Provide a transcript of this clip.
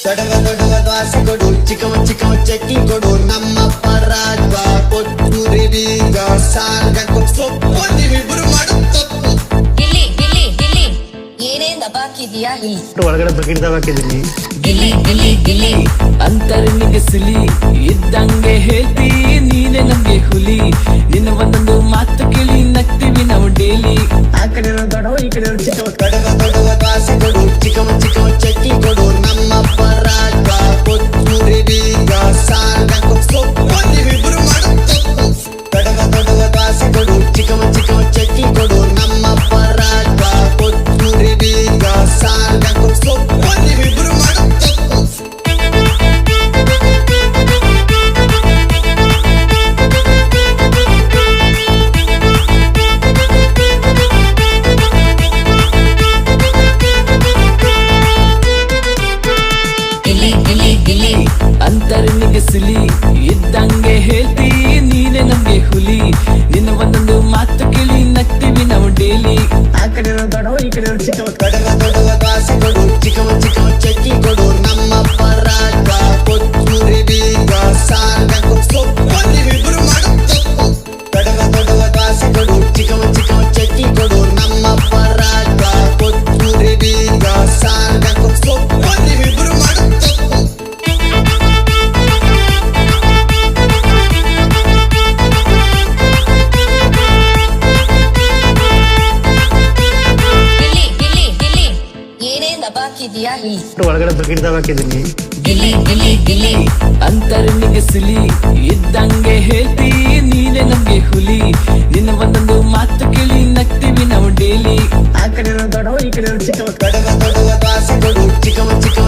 ದೊಡವ ದೊಡವ ದ್ವಾಸೆ ಕೊಡು, ಚಿಕ್ಕವ ಚಿಕ್ಕವ ಚಕ್ಕಿ ಕೊಡು, ನಮ್ಮಪ್ಪ ರಾಜ ಕೊತ್ತೂರಿ ಬೀಗ ಸಾಂಗ ಸೊಪ್ಪು ನೀವಿಬ್ರು ಮಾಡು ತಪ್ಪು. ಗಿಲ್ಲಿ ಗಿಲ್ಲಿ ಗಿಲ್ಲಿ ಏನೇನ್ ದಬಾಕಿದ್ಯಾ ಇಲ್ಲಿ ಒಳಗಡೆ ಬಕೆಟ್ ಹಾಕಿದೀನಿ. ಗಿಲಿ ಗಿಲಿ ಗಿಲಿ ಅಂತರನಿಗೆ ಸಿಲಿ ಇದ್ದಂಗೆ ಹೇಳ್ತಿ ನೀನೆ ನಮ್ಗೆ ಹುಲಿ. ನಿನ್ನ ಒಂದೊಂದು ಮಾತು ಕೇಳಿ ನಗ್ತೀವಿ ನಾವು ಡೈಲಿ. ಆ ಕಡೆ ದೊಡ್ಡವ ಈ ಕಡೆ ಚಿಕ್ಕವ. ದೊಡವ ದೊಡವ ದ್ವಾಸೆ ಕೊಡು, ಚಿಕ್ಕವ ಚಿಕ್ಕವ ಚಕ್ಕಿ ಕೊಡು, ನಮ್ಮಪ್ಪ ರಾಜ ಕೊತ್ತೂರಿ ಬೀಗ ಸಾಂಗ ಸೊಪ್ಪು ನೀವಿಬ್ರು ಮಾಡು ತಪ್ಪು. ದೊಡವ ದೊಡವ ದ್ವಾಸೆ ಕೊಡು, ಚಿಕ್ಕವ ಚಿಕ್ಕವ ಚಕ್ಕಿ ಕೊಡು, ನಮ್ಮಪ್ಪ ರಾಜ ಕೊತ್ತೂರಿ ಬೀಗ ಸಾಂಗ ಸೊಪ್ಪು ನೀವಿಬ್ರು ಮಾಡು ತಪ್ಪು. ಗಿಲಿ ಗಿಲಿ ಗಿಲಿ ಅಂತರನಿಗೆ ಸಿಲಿ ಇದ್ದಂಗೆ ಹೇಳ್ತಿ ನೀನೆ ನಮ್ಗೆ ಹುಲಿ. ನಿನ್ನ ಒಂದೊಂದು ಮಾತು ಕೇಳಿ ನಗ್ತೀವಿ ನಾವು ಡೈಲಿ. ಆ ಕಡೆ ದೊಡ್ಡವ ಈ ಕಡೆ ಚಿಕ್ಕವ. ದೊಡವ ದೊಡವ ದ್ವಾಸೆ ಕೊಡು, ಚಿಕ್ಕವ ಚಿಕ್ಕವ ಚಕ್ಕಿ ಕೊಡು, ನಮ್ಮಪ್ಪ ರಾಜ ಕೊತ್ತೂರಿ ಬೀಗ ಸಾಂಗ ಸೊಪ್ಪು ನೀವಿಬ್ರು ಮಾಡು ತಪ್ಪು. ದೊಡವ ದೊಡವ ದ್ವಾಸೆ ಕೊಡು, ಚಿಕ್ಕವ ಚಿಕ್ಕವ ಚಕ್ಕಿ ಕೊಡು, ನಮ್ಮಪ್ಪ ರಾಜ ಕೊತ್ತೂರಿ ಬೀಗ ಸಾಂಗ ಸೊಪ್ಪು ನೀವಿಬ್ರು ಮಾಡು ತಪ್ಪು. ಗಿಲ್ಲಿ ಗಿಲ್ಲಿ ಗಿಲ್ಲಿ ಏನೇನ್ ದಬಾಕಿದ್ಯಾ ಇಲ್ಲಿ ಒಳಗಡೆ ಬಕೆಟ್ ಹಾಕಿದೀನಿ. ಗಿಲಿ ಗಿಲಿ ಗಿಲಿ ಅಂತರನಿಗೆ ಸಿಲಿ ಇದ್ದಂಗೆ ಹೇಳ್ತಿ ನೀನೆ ನಮ್ಗೆ ಹುಲಿ. ನಿನ್ನ ಒಂದೊಂದು ಮಾತು ಕೇಳಿ ನಗ್ತೀವಿ ನಾವು ಡೈಲಿ. ಆ ಕಡೆ ದೊಡ್ಡವ ಈ ಕಡೆ ಚಿಕ್ಕವ. ದೊಡವ ದೊಡವ ದ್ವಾಸೆ ಕೊಡು, ಚಿಕ್ಕವ ಚಿಕ್ಕವ